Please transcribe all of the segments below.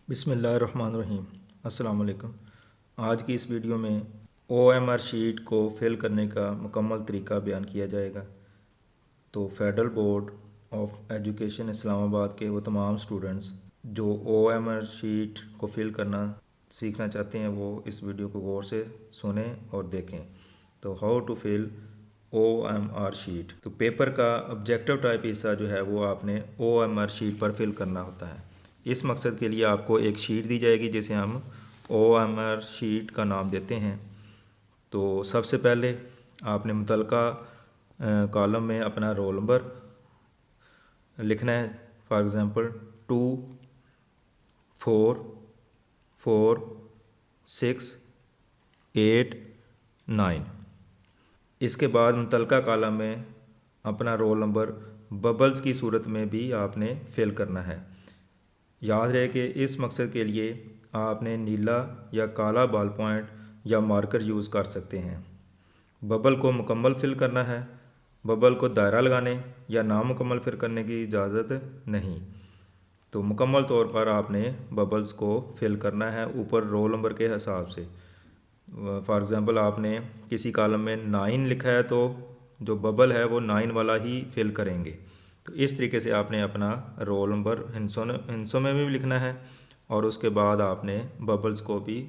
बिस्मिल्लाहिर्रहमानिर्रहीम। अस्सलाम वालेकुम। आज की इस वीडियो में OMR शीट को फिल करने का मुकम्मल तरीका बयान किया जाएगा। तो federal board of education Islamabad के वो तमाम स्टूडेंट्स जो OMR शीट को फिल करना सीखना चाहते हैं वो इस वीडियो को गौर से सुने और देखें। तो how to fill OMR sheet. तो पेपर का ऑब्जेक्टिव टाइप हिस्सा जो है वो आपने OMR शीट पर फिल करना होता है। इस मकसद के लिए आपको एक शीट दी जाएगी जिसे हम OMR शीट का नाम देते हैं। तो सबसे पहले आपने मुतलका कॉलम में अपना रोल नंबर लिखना है। For example 2 4 4 6 8 9। इसके बाद मुतलका कॉलम में अपना रोल नंबर बबल्स की सूरत में भी आपने फिल करना है। याद रहे कि इस मकसद के लिए आपने नीला या काला बॉल पॉइंट या मार्कर यूज़ कर सकते हैं। बबल को मुकम्मल फिल करना है। बबल को दायरा लगाने या नामुकम्मल फिल करने की इजाज़त नहीं। तो मुकम्मल तौर पर आपने बबल्स को फिल करना है ऊपर रोल नंबर के हिसाब से। फॉर एग्ज़ाम्पल आपने किसी कॉलम में 9 लिखा है तो जो बबल है वो 9 वाला ही फिल करेंगे। तो इस तरीके से आपने अपना रोल नंबर हिंसों में भी लिखना है और उसके बाद आपने बबल्स को भी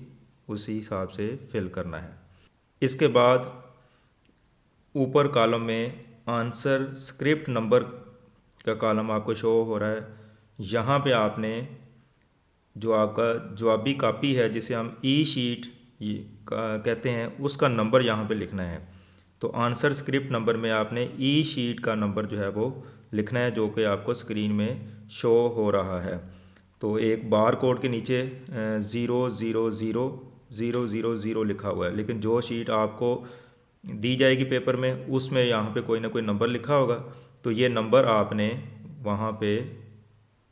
उसी हिसाब से फिल करना है। इसके बाद ऊपर कॉलम में आंसर स्क्रिप्ट नंबर का कॉलम आपको शो हो रहा है। यहाँ पे आपने जो आपका जवाबी कापी है जिसे हम ई शीट कहते हैं उसका नंबर यहाँ पे लिखना है। तो आंसर स्क्रिप्ट नंबर में आपने ई शीट का नंबर जो है वो लिखना है जो कि आपको स्क्रीन में शो हो रहा है। तो एक बार कोड के नीचे 0000000 लिखा हुआ है, लेकिन जो शीट आपको दी जाएगी पेपर में उसमें यहाँ पे कोई ना कोई नंबर लिखा होगा। तो ये नंबर आपने वहाँ पे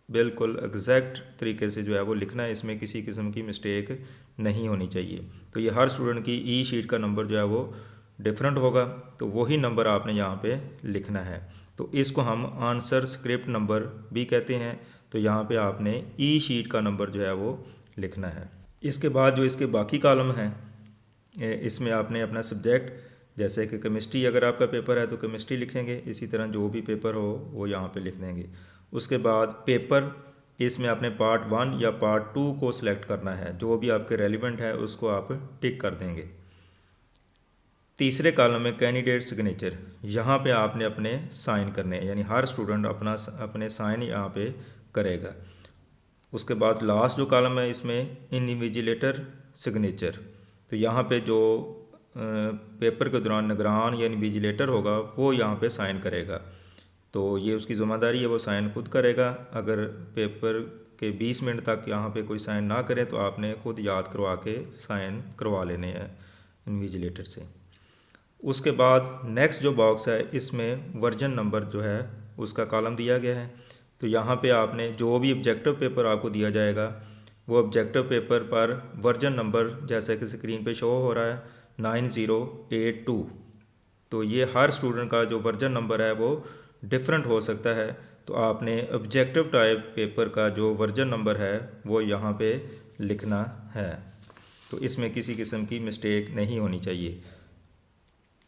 बिल्कुल एग्जैक्ट तरीके से जो है वो लिखना है। इसमें किसी किस्म की मिस्टेक नहीं होनी चाहिए। तो ये हर स्टूडेंट की ई शीट का नंबर जो है वो डिफरेंट होगा, तो वही नंबर आपने यहाँ पे लिखना है। तो इसको हम आंसर स्क्रिप्ट नंबर भी कहते हैं। तो यहाँ पे आपने ई शीट का नंबर जो है वो लिखना है। इसके बाद जो इसके बाकी कॉलम हैं इसमें आपने अपना सब्जेक्ट, जैसे कि केमिस्ट्री अगर आपका पेपर है तो केमिस्ट्री लिखेंगे, इसी तरह जो भी पेपर हो वो यहाँ पे लिख देंगे। उसके बाद पेपर, इसमें आपने पार्ट 1 या पार्ट 2 को सिलेक्ट करना है, जो भी आपके रेलिवेंट है उसको आप टिक कर देंगे। तीसरे कॉलम में कैंडिडेट सिग्नेचर, यहाँ पे आपने अपने साइन करने हैं, यानी हर स्टूडेंट अपने साइन यहाँ पे करेगा। उसके बाद लास्ट जो कॉलम है इसमें इन्विजिलेटर सिग्नेचर, तो यहाँ पे जो पेपर के दौरान निगरान या इन्विजिलेटर होगा वो यहाँ पे साइन करेगा। तो ये उसकी ज़िम्मेदारी है, वो साइन खुद करेगा। अगर पेपर के 20 मिनट तक यहाँ पे कोई साइन ना करे तो आपने खुद याद करवा के साइन करवा लेने हैं इन्विजिलेटर से। उसके बाद नेक्स्ट जो बॉक्स है इसमें वर्जन नंबर जो है उसका कॉलम दिया गया है। तो यहाँ पे आपने जो भी ऑब्जेक्टिव पेपर आपको दिया जाएगा वो ऑब्जेक्टिव पेपर पर वर्जन नंबर जैसा कि स्क्रीन पे शो हो रहा है 9082। तो ये हर स्टूडेंट का जो वर्जन नंबर है वो डिफरेंट हो सकता है। तो आपने ऑब्जेक्टिव टाइप पेपर का जो वर्जन नंबर है वो यहाँ पे लिखना है। तो इसमें किसी किस्म की मिस्टेक नहीं होनी चाहिए।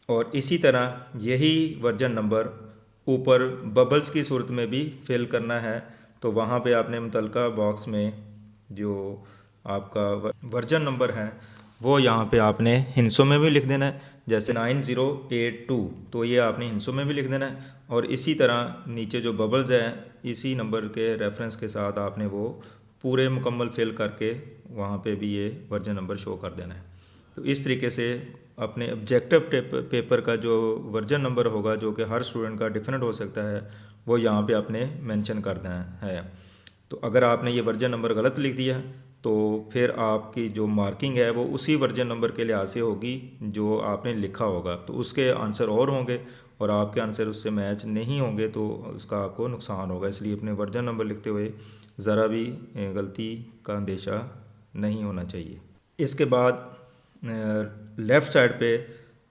और इसी तरह यही वर्जन नंबर ऊपर बबल्स की सूरत में भी फिल करना है। तो वहाँ पे आपने मुतलका बॉक्स में जो आपका वर्जन नंबर है वो यहाँ पे आपने हिंसों में भी लिख देना है, जैसे 9082, तो ये आपने हिंसों में भी लिख देना है। और इसी तरह नीचे जो बबल्स हैं इसी नंबर के रेफरेंस के साथ आपने वो पूरे मुकम्मल फिल करके वहाँ पे भी ये वर्जन नंबर शो कर देना है। तो इस तरीके से अपने ऑब्जेक्टिव पेपर का जो वर्जन नंबर होगा जो कि हर स्टूडेंट का डिफरेंट हो सकता है वो यहाँ पे आपने मेंशन कर देना है। तो अगर आपने ये वर्जन नंबर गलत लिख दिया तो फिर आपकी जो मार्किंग है वो उसी वर्जन नंबर के लिहाज से होगी जो आपने लिखा होगा। तो उसके आंसर और होंगे और आपके आंसर उससे मैच नहीं होंगे तो उसका आपको नुकसान होगा। इसलिए अपने वर्जन नंबर लिखते हुए ज़रा भी गलती का अंदेशा नहीं होना चाहिए। इसके बाद लेफ़्ट साइड पे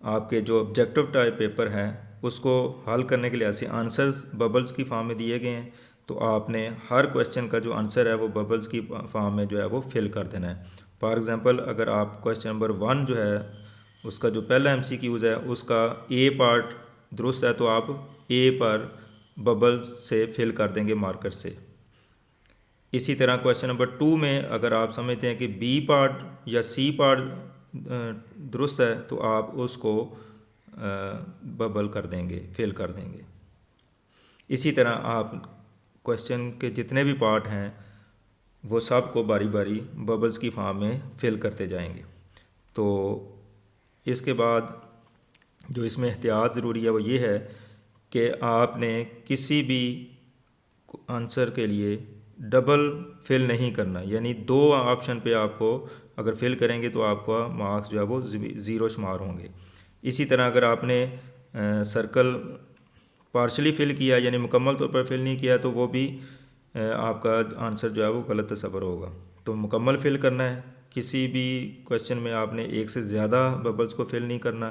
आपके जो ऑब्जेक्टिव टाइप पेपर हैं उसको हल करने के लिए ऐसे आंसर्स बबल्स की फॉर्म में दिए गए हैं। तो आपने हर क्वेश्चन का जो आंसर है वो बबल्स की फॉर्म में जो है वो फिल कर देना है। फॉर एग्ज़ाम्पल अगर आप क्वेश्चन नंबर 1 जो है उसका जो पहला MCQs है उसका ए पार्ट दुरुस्त है तो आप ए पर बबल्स से फिल कर देंगे मार्कर से। इसी तरह क्वेश्चन नंबर 2 में अगर आप समझते हैं कि बी पार्ट या सी पार्ट दुरुस्त है तो आप उसको बबल कर देंगे, फिल कर देंगे। इसी तरह आप क्वेश्चन के जितने भी पार्ट हैं वो सब को बारी बारी बबल्स की फॉर्म में फिल करते जाएंगे। तो इसके बाद जो इसमें एहतियात ज़रूरी है वो ये है कि आपने किसी भी आंसर के लिए डबल फिल नहीं करना, यानी 2 ऑप्शन पे आपको अगर फिल करेंगे तो आपका मार्क्स जो है वो 0 शुमार होंगे। इसी तरह अगर आपने सर्कल पार्शली फिल किया यानी मुकम्मल तौर पर फिल नहीं किया तो वो भी आपका आंसर जो है वो गलत तस्वर होगा। तो मुकम्मल फिल करना है, किसी भी क्वेश्चन में आपने एक से ज़्यादा बबल्स को फिल नहीं करना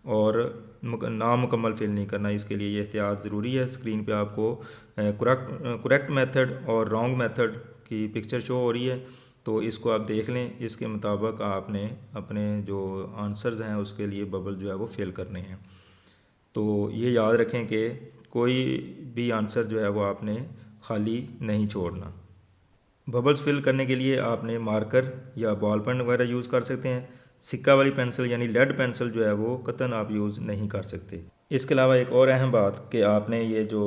और नामुकम्मल फिल नहीं करना। इसके लिए ये एहतियात ज़रूरी है। स्क्रीन पे आपको करेक्ट मेथड और रॉन्ग मेथड की पिक्चर शो हो रही है, तो इसको आप देख लें। इसके मुताबिक आपने अपने जो आंसर्स हैं उसके लिए बबल जो है वो फिल करने हैं। तो ये याद रखें कि कोई भी आंसर जो है वो आपने खाली नहीं छोड़ना। बबल्स फिल करने के लिए आपने मार्कर या बॉल पेन वगैरह यूज़ कर सकते हैं। सिक्का वाली पेंसिल यानी लेड पेंसिल जो है वो कतन आप यूज़ नहीं कर सकते। इसके अलावा एक और अहम बात कि आपने ये जो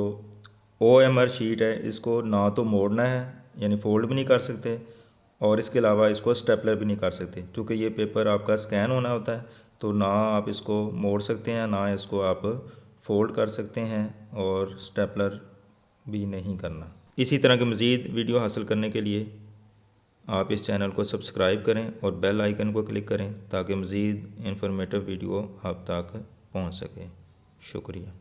OMR शीट है इसको ना तो मोड़ना है यानी फ़ोल्ड भी नहीं कर सकते और इसके अलावा इसको स्टेपलर भी नहीं कर सकते, क्योंकि ये पेपर आपका स्कैन होना होता है। तो ना आप इसको मोड़ सकते हैं ना इसको आप फ़ोल्ड कर सकते हैं और स्टेपलर भी नहीं करना। इसी तरह के मज़ीद वीडियो हासिल करने के लिए आप इस चैनल को सब्सक्राइब करें और बेल आइकन को क्लिक करें ताकि मज़ीद इंफॉर्मेटिव वीडियो आप तक पहुंच सके। शुक्रिया।